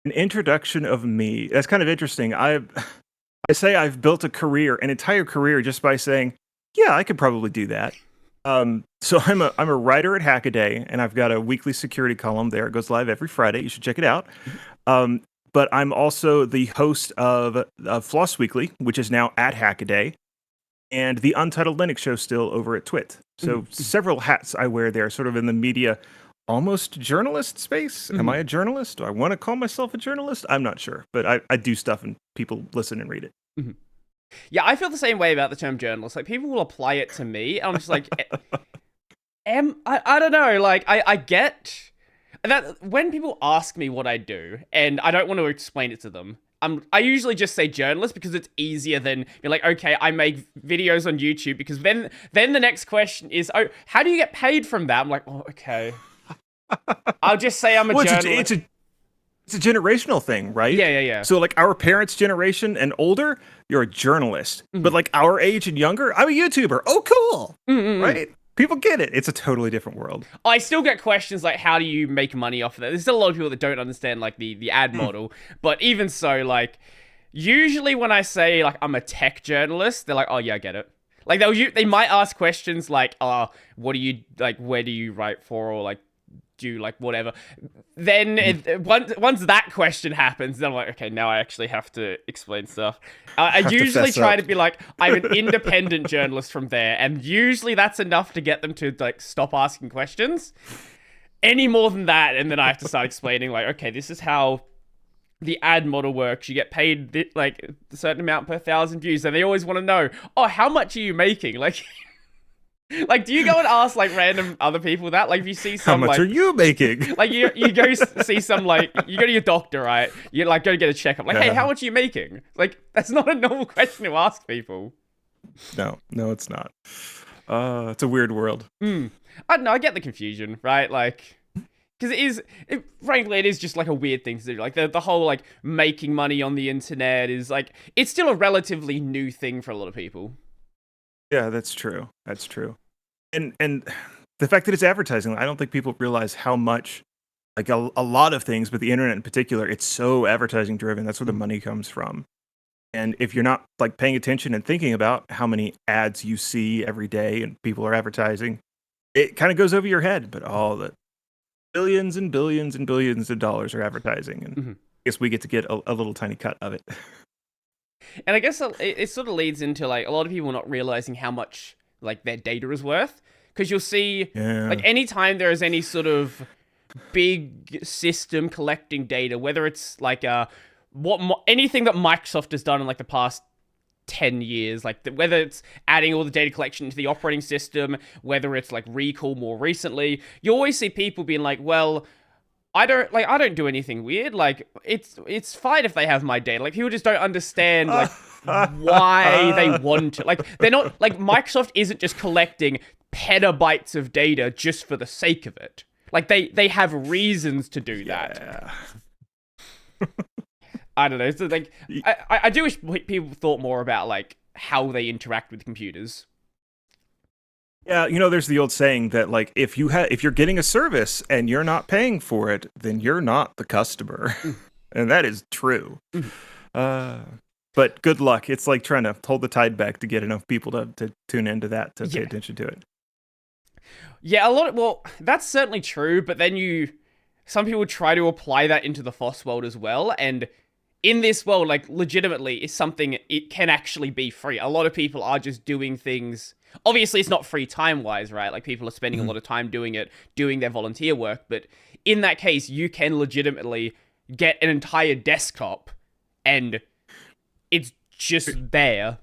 An introduction of me. That's kind of interesting. I say I've built a career, an entire career, just by saying, yeah, I could probably do that. So I'm a writer at Hackaday, and I've got a weekly security column there. It goes live every Friday. You should check it out. Um, but I'm also the host of Floss Weekly, which is now at Hackaday, and the Untitled Linux show still over at Twit. So several hats I wear there, sort of in the media, almost journalist space. Am I a journalist? Do I want to call myself a journalist? I'm not sure, but I do stuff and people listen and read it. Yeah, I feel the same way about the term journalist. Like, people will apply it to me, and I'm just like, I don't know. Like, I get that when people ask me what I do, and I don't want to explain it to them, I usually just say journalist because it's easier than you're like, okay, I make videos on YouTube, because then the next question is, oh, how do you get paid from that? I'm like, oh, okay. I'll just say I'm a journalist. It's a generational thing, right? Yeah. So like our parents' generation and older, you're a journalist. But like our age and younger, I'm a YouTuber. Oh, cool. Right? People get it. It's a totally different world. I still get questions like, how do you make money off of that? There's still a lot of people that don't understand like the ad model. But even so, like, usually when I say like I'm a tech journalist, they're like, oh yeah, I get it. Like they might ask questions like, what do you like? Where do you write for? Or like, do like whatever. Then once that question happens, then I'm like, okay, now I actually have to explain stuff. I usually try to be like, I'm an independent journalist from there, and usually that's enough to get them to like stop asking questions. Any more than that, and then I have to start explaining like, okay, this is how the ad model works. You get paid like a certain amount per 1,000 views, and they always want to know, oh, how much are you making? Like. Like, do you go and ask like random other people that? Like, if you see some, how much like, are you making? Like, you go see some, like, you go to your doctor, right? You like go to get a checkup. Like, hey, how much are you making? Like, that's not a normal question to ask people. No, it's not. It's a weird world. I don't know. I get the confusion, right? Like, because frankly, it is just like a weird thing to do. Like the whole like making money on the internet is like, it's still a relatively new thing for a lot of people. Yeah, that's true. That's true. And the fact that it's advertising, I don't think people realize how much, like a lot of things, but the internet in particular, it's so advertising driven. That's where the money comes from. And if you're not like paying attention and thinking about how many ads you see every day and people are advertising, it kind of goes over your head. But all the billions and billions and billions of dollars are advertising. And I guess we get to get a little tiny cut of it. And I guess it sort of leads into like a lot of people not realizing how much like their data is worth, because you'll see like anytime there is any sort of big system collecting data, whether it's like anything that Microsoft has done in like the past 10 years, like whether it's adding all the data collection into the operating system, whether it's like recall more recently, you always see people being like, well, I don't do anything weird. Like it's fine if they have my data. Like people just don't understand like why they want to. Like they're not like Microsoft isn't just collecting petabytes of data just for the sake of it. Like they have reasons to do that. I don't know. So like I do wish people thought more about like how they interact with computers. Yeah, there's the old saying that like if you're getting a service and you're not paying for it, then you're not the customer. And that is true. But good luck. It's like trying to hold the tide back to get enough people to tune into that, to pay attention to it. Yeah, well, that's certainly true, but then some people try to apply that into the FOSS world as well, and in this world, like, legitimately, it's something, it can actually be free. A lot of people are just doing things. Obviously, it's not free time-wise, right? Like, people are spending a lot of time doing it, doing their volunteer work. But in that case, you can legitimately get an entire desktop, and it's just there.